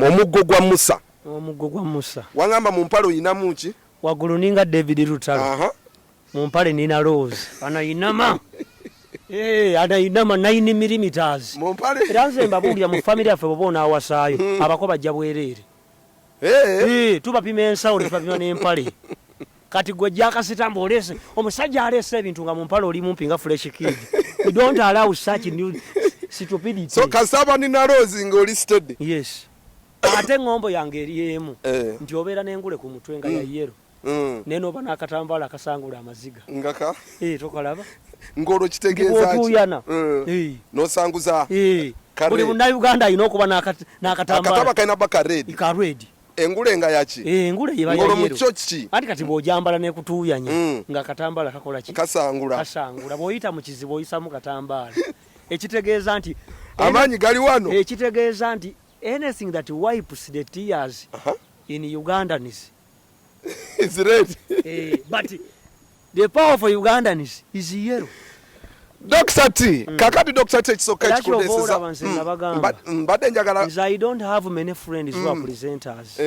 Omuggo gwa Musa. Omuggo gwa Musa. Wangamba mu mpalo inamu ki? Waggulu ninga David Rutalo. Mu mpale nina Rose. Ana inama. Ana inama 9 millimeters. Mu mpale. Era nze mbabulya mu family yaffe bobona awasaayo. Abako bajja bwerere. Tubapima ensawo tubapima n'empale. Kati gwe jakasitamba olese omusajja alese ebintu nga mu mpale oli mumpi nga fresh kid. We don't allow such new stupidity. So kasaba nina Rose ngoli steady. Yes. Ate ngombo yange eriyemu. Nti obeera n'engule ku mutwe nga ya yero. Neno bana akatambala akasangula amaziga. Ngaka? Tokalaba. Ngolo kitegeeza ki? No sanguza. Buli munna Uganda ayina okuba n'akatambala. Akataba kaina baka red. Ka red. Engule nga yaki? Engule yiba ya yero. Ngolo muchochi. Ati kati bw'ojambala ne kutuyanya nga katambala kakola ki? Kasangula. Kasangula. Bw'oyita mu kizibu oyisa mu katambala. Ekitegeeza nti amanyi gali wano. Ekitegeeza nti anything that wipes the tears in Ugandans is red. But the power for Ugandans is yellow. Dr. T, kakati Dr. T so catch but I don't have many friends who are presenters.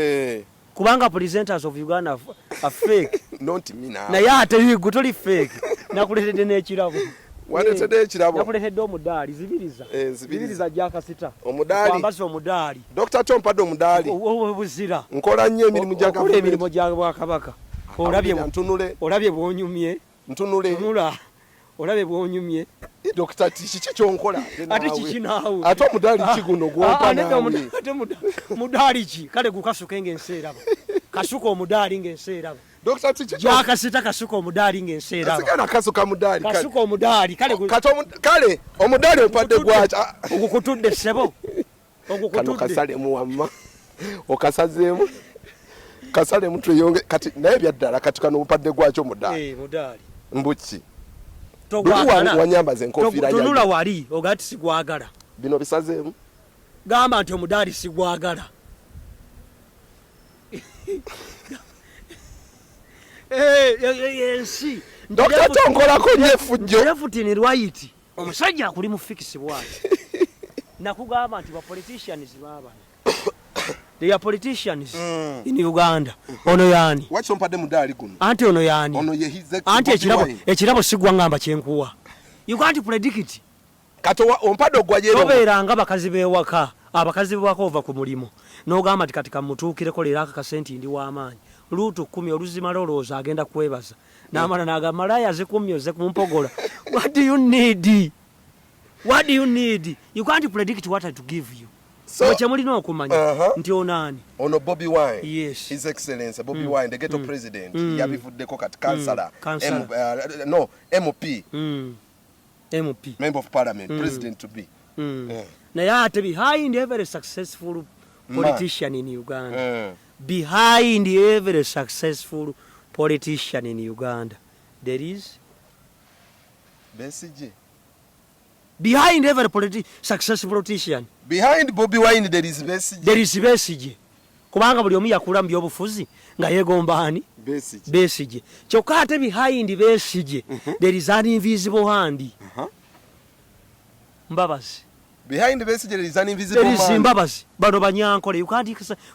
Kubanga presenters of Uganda are fake. Not me now. Na yate gutoli fake. Nakuletedde n'ekirabo. Waletedde ekirabo. Nakuletedde omudaali zibiriza. Zibiriza jakasita. Omudaali. Kwambaza omudaali. Dr. Tom padde omudaali. Obuzira. Nkola nnyo emirimu gya gavumenti. Emirimu gya Bwakabaka. Olabye bwonyumye. Ntunule. Olabye bwonyumye. Dr. T kiki kyonkola? Ate kiki naawe? Ate omudaali ki guno gwompa naawe? Ate mudaali ki? Kale gukasuka ng'enseeraba. Kasuka omudaali ng'enseeraba. Dr. T kiki? Jakasita kasuka omudaali ng'enseeraba. Sikana kasuka mudaali. Kasuka omudaali. Kale omudaali opadde gwacha. Ogukutudde ssebo. Kano kasale muwamma. Okasazeemu. Kasale mutwe yonge kati naye byaddala kati kano opadde gwacha omudaali. Mudaali. Mbuki. Wanyambaze enkofira yange. Tunula wali ogati sigwagala. Bino bisazeemu. Gamba nti omudaali sigwagala. Ensi. Dr. Tonkolako nyefujjo. Lefutini Lwaiti. Omusajja akuli mu fix bwati. Nakugamba nti ba politicians baba. They are politicians in Uganda. Ono yani. Wacho mpadde mudaali guno. Anti ono yani. Ono ye his anti ekirabo sigwa ngamba kyenkuwa. You can't predict it. Kato ompadde ogwajero. Tobeeranga bakazi bewaka. Abakazi bewaka ova ku mulimo. N'ogamba ati katika mutuukireko leero akasenti ndi w'amaanyi. Luutu 10 oluzima lolooza agenda kwebaza. N'amala n'agamba malaya zikumyo ze kumpogola. What do you need? What do you need? You can't predict what to give you. So chamulino okumanya nti onani ono Bobi Wine. Yes. His Excellency Bobi Wine, the ghetto president. Yabivuddeko kati councillor. MP. MP. Member of Parliament, president to be. Naye ate behind every successful politician in Uganda. Behind every successful politician in Uganda, there is Besigye. Behind every successful politician. Behind Bobi Wine there is Besigye. There is Besigye. Kubanga buli omu yakula mu byobufuzi nga yegomba ani? Besigye. Kyokka ate behind Besigye there is an invisible hand. Mbabazi. Behind Besigye there is an invisible hand. There is Mbabazi. Bano banyankole.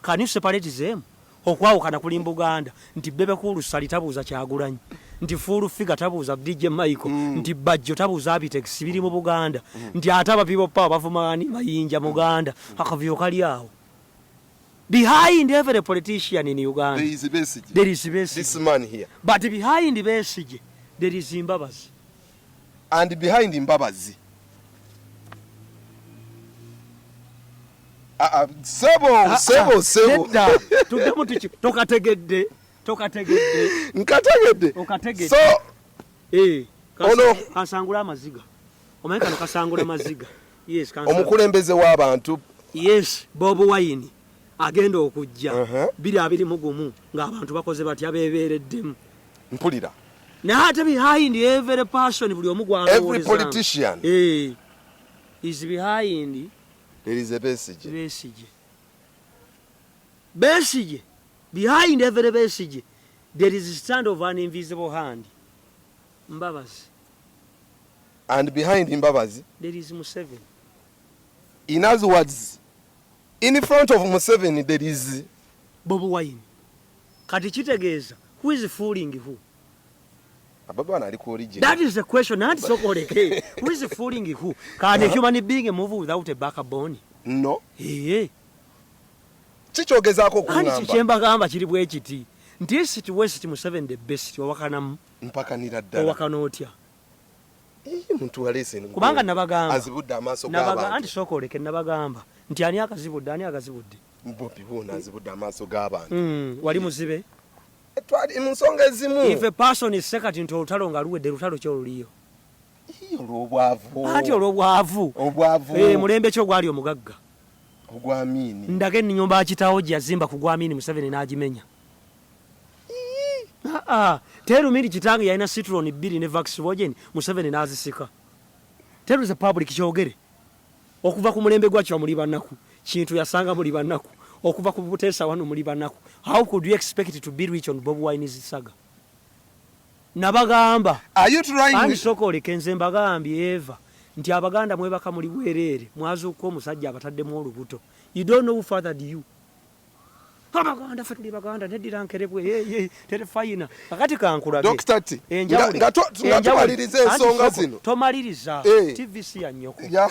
Can you separate them? Okwawukana kuli Buganda nti Bebe Kulu Sali tabuuza Kyagulanyi nti Full Figure tabuuza DJ Michael nti Bajjo tabuuza Abitex biri mu Buganda nti ataba people power bavumani Mayinja Muganda akavyo kali awo. Behind every politician in Uganda there is Besigye. There is Besigye. This man here. But behind Besigye there is Mbabazi. And behind Mbabazi Sebo. Tudemu tuchi tokategedde. Nkategedde. Okategedde. So ono kasangula amaziga. Omeka kasangula amaziga. Yes, kansangula. Omukulembeze w'abantu. Yes, Bobi Wine agenda okujja. Biri abiri mugumu ng'abantu bakoze batya bebeereddemu. Mpulira. Na ate behind every person buli omu gwalo. Every politician. Is behind. There is a Besigye. Besigye. Behind every Besigye, there is a stand of an invisible hand. Mbabazi. And behind Mbabazi, there is Museveni. In other words, In front of Museveni there is Bobi Wine. Kati kitegeeza who is fooling who? Ababa ali ku origin. That is the question. Not so correct. Who is fooling who? Can a human being move without a backbone? No. Eh. Kichogezaako Ani kungamba. kichemba gamba kiri bwe kiti. Nti East West Museveni the best owakana Mpakanira ddala. Owakanotya. Muntu walese ngo. Kubanga nabagamba. Azibudde amaaso Nabaga anti g'abantu. sokoleke nabagamba. Nti ani akazibudde ani akazibudde. Bobi wona azibudde amaaso g'abantu. Wali muzibe. Twali mu nsonga ezimu. If a person is second into olutalo nga luwedde lutalo kyoluliyo. Olw'obwavu. Ati olw'obwavu. Obwavu. Mulembe kyo gwali omugagga. Ogwamini. Ndage nnyumba akitawo gyazimba ku gwamini Museveni n'agimenya. Terumiri kitange yalina Citron 2 ne Vaxwogen Museveni n'azisika. Teruze public kyogere. Okuva ku mulembe gwakyo muli bannaku. Kintu yasanga muli bannaku. Okuva ku Buteesa wano muli bannaku. How could you expect it to be rich on Bobi Wine's saga? Nabagamba. Are you trying? Ani sokole kenze mbagambye Eva. Nti abaganda mwebaka muli bwerere. Mwazuuko omusajja abataddemu olubuto. You don't know who fathered you. Abaganda fatuli baganda nedira nkerebwe tere fayina. Kakati kankulabe. Dr. T. Ngato ensonga zino. Tomaliriza. TVC ya nnyoko. Ya.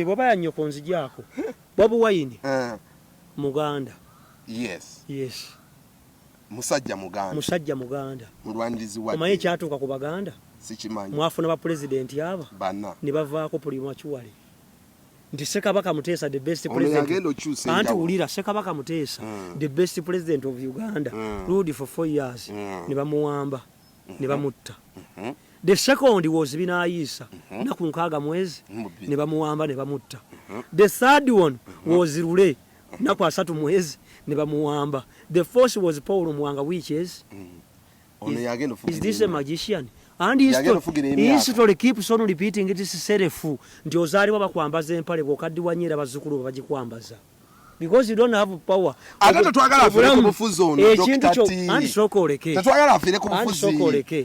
Bwaba ya nnyoko nzijako. Bobi Wine. Muganda. Yes. Yes. Musajja Muganda. Musajja Muganda. Mulwanirizi wa. Omaye kyatuuka ku baganda. Sikimanyi. Mwafuna ba president aba. Bana. Ne bavaako Pulimu Achiwale. Nti Ssekabaka Muteesa the best president. Anti ulira Ssekabaka Muteesa the best president of Uganda. Ruled for 4 years. Ne bamuwamba. Ne bamutta. The second was Binaayisa. Naku 6 mwezi. Ne bamuwamba ne bamutta. The third one was Rule. Naku 3 mwezi. Ne bamuwamba. The fourth was Paul Mwanga, which is this a magician? And history keeps on repeating it is serefu. Nti ozaaliwa bakwambaza empale bw'okaddiwanyira bazzukulu bagikwambaza. Because you don't have power. Ate tetwagala afire ku bufuzi ono Dr. T. Anti sokoleke. Tetwagala afire ku bufuzi.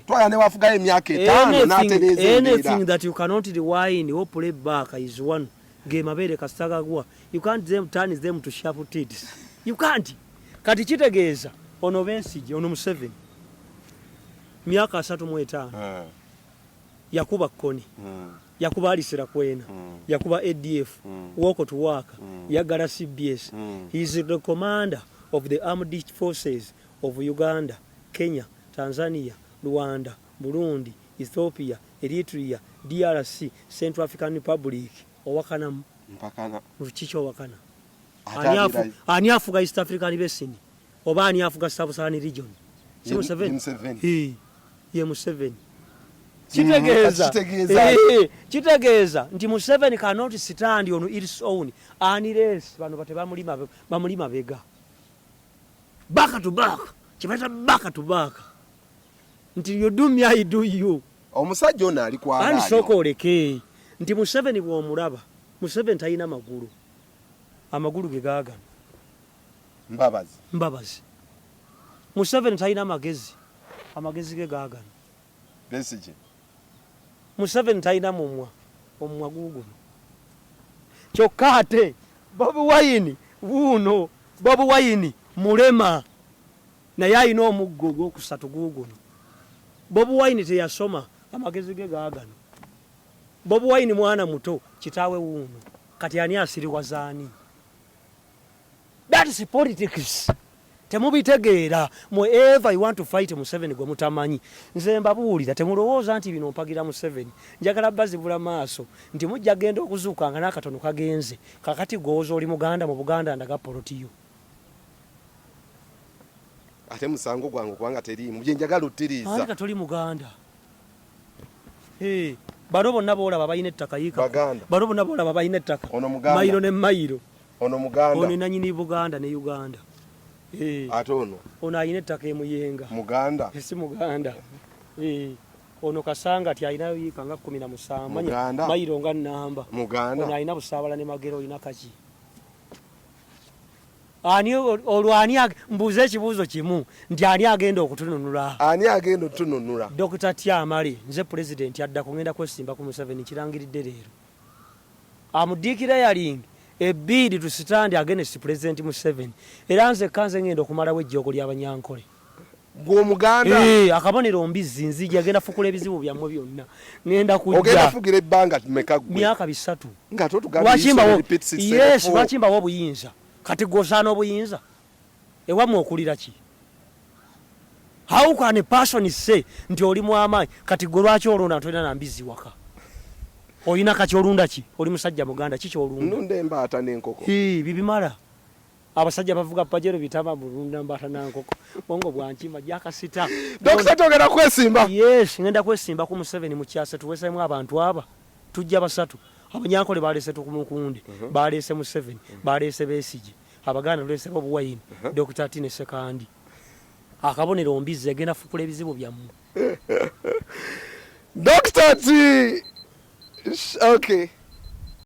Twagala ne wafugayo emyaka 5 n'atereeza. Anything that you cannot rewind or play back is one. Game abere kasitagagwa. You can't turn them to sharp tits. You can't. Kati kitegeeza ono Besigye ono Museveni. Myaka 35 yakuba Koni yakuba Alisira Kwena yakuba ADF walk to work yagala CBS. He is the commander of the armed forces of Uganda, Kenya, Tanzania, Rwanda, Burundi, Ethiopia, Eritrea, DRC, Central African Republic. Owakana mpakana ruchicho wakana ani afuga East African Basin oba ani afuga Southern region. Museveni. Ye Museveni. Kitegeeza nti Museveni cannot stand on its own unless bano bate bamulima bega. Back to back. Kibata back to back. Nti you do me I do you. Omusajja ono ali kwa ani sokoleke. Nti Museveni bw'omulaba. Museveni talina magulu. Amagulu ge gaagana. Mbabazi. Museveni talina magezi. Amagezi ge gaagana. Besigye. Museveni talina mumwa. Omumwa guguno. Kyokka ate Bobi Wine wuuno. Bobi Wine mulema. Naye alina omuggo gw'okusatu guguno. Bobi Wine teyasoma. Amagezi ge gaagana. Bobi Wine mwana muto kitaawe wuuno. Kati ani asiriwazaani. That is politics. Temubitegeera moever you want to fight Museveni gwe mutamanyi. Nze mbabuulira temulowooza nti bino mpagira Museveni. Njagala bazibula maaso nti mujja genda okuzuuka nga n'akatono kagenze. Kakati gooza oli Muganda mu Buganda ndaga polotiyo. Ate musango gwangu kubanga teriimu. Bye njagala ottiriza. Ani katoli Muganda. Bano bonna boolaba balina ettaka yiika. Bano bonna boolaba balina ettaka. Ono Muganda. Mayiro ne Mayiro. Ono Muganda. Ono nannyini Buganda ne Uganda. Ate ono ayina ettaka emuyenga. Muganda. Si Muganda. Ono Kasanga ti ayina yiika nga 17. Muganda. Mayiro nga Namba. Muganda. Ono ayina Busaabala ne Magero olina kaki. Ani olwani mbuze ekibuuzo kimu nti ani agenda okutununula. Ani agenda okutununula. Dr. Tamale nze president yaddako ngenda kwesimba ku Museveni kirangiridde leero. Amudiikira yaling a bid to stand against President Museveni. Era nze kanze ngenda okumalawo ejjoogo ly'Abanyankole. Gw'Omuganda. Akabonero mbizi nzija agenda fukula ebizibu byammwe byonna. Ngenda kujja. Ogenda fugira ebbanga mmeka gwe? Myaka 3. Nga totugamba yes, lwakimbawo obuyinza. Kati gwosaana obuyinza. Ewamu okulira ki? How can a person say nti oli mwamaanyi kati gwe lwaki olunda ntolina na mbizi waka? Olina kati olunda ki? Oli musajja Muganda kiki olunda? Nunda embaata n'enkoko. Bibimala. Abasajja bavuga pajero bitama bulunda mbaata n'enkoko. Bongo bwankima jakasita. Dr. Togera kwesimba. Yes, ngenda kwesimba ku Museveni mu kyase tuwesemu abantu aba. Tujja basatu. Abanyankole balese tukumukunde. Balese Museveni. Balese Besigye. Abaganda lese obuwayini. Dr. Tine Sekandi. Akabonero mbizi agenda fukula ebizibu byammwe. Dr. T. Okay.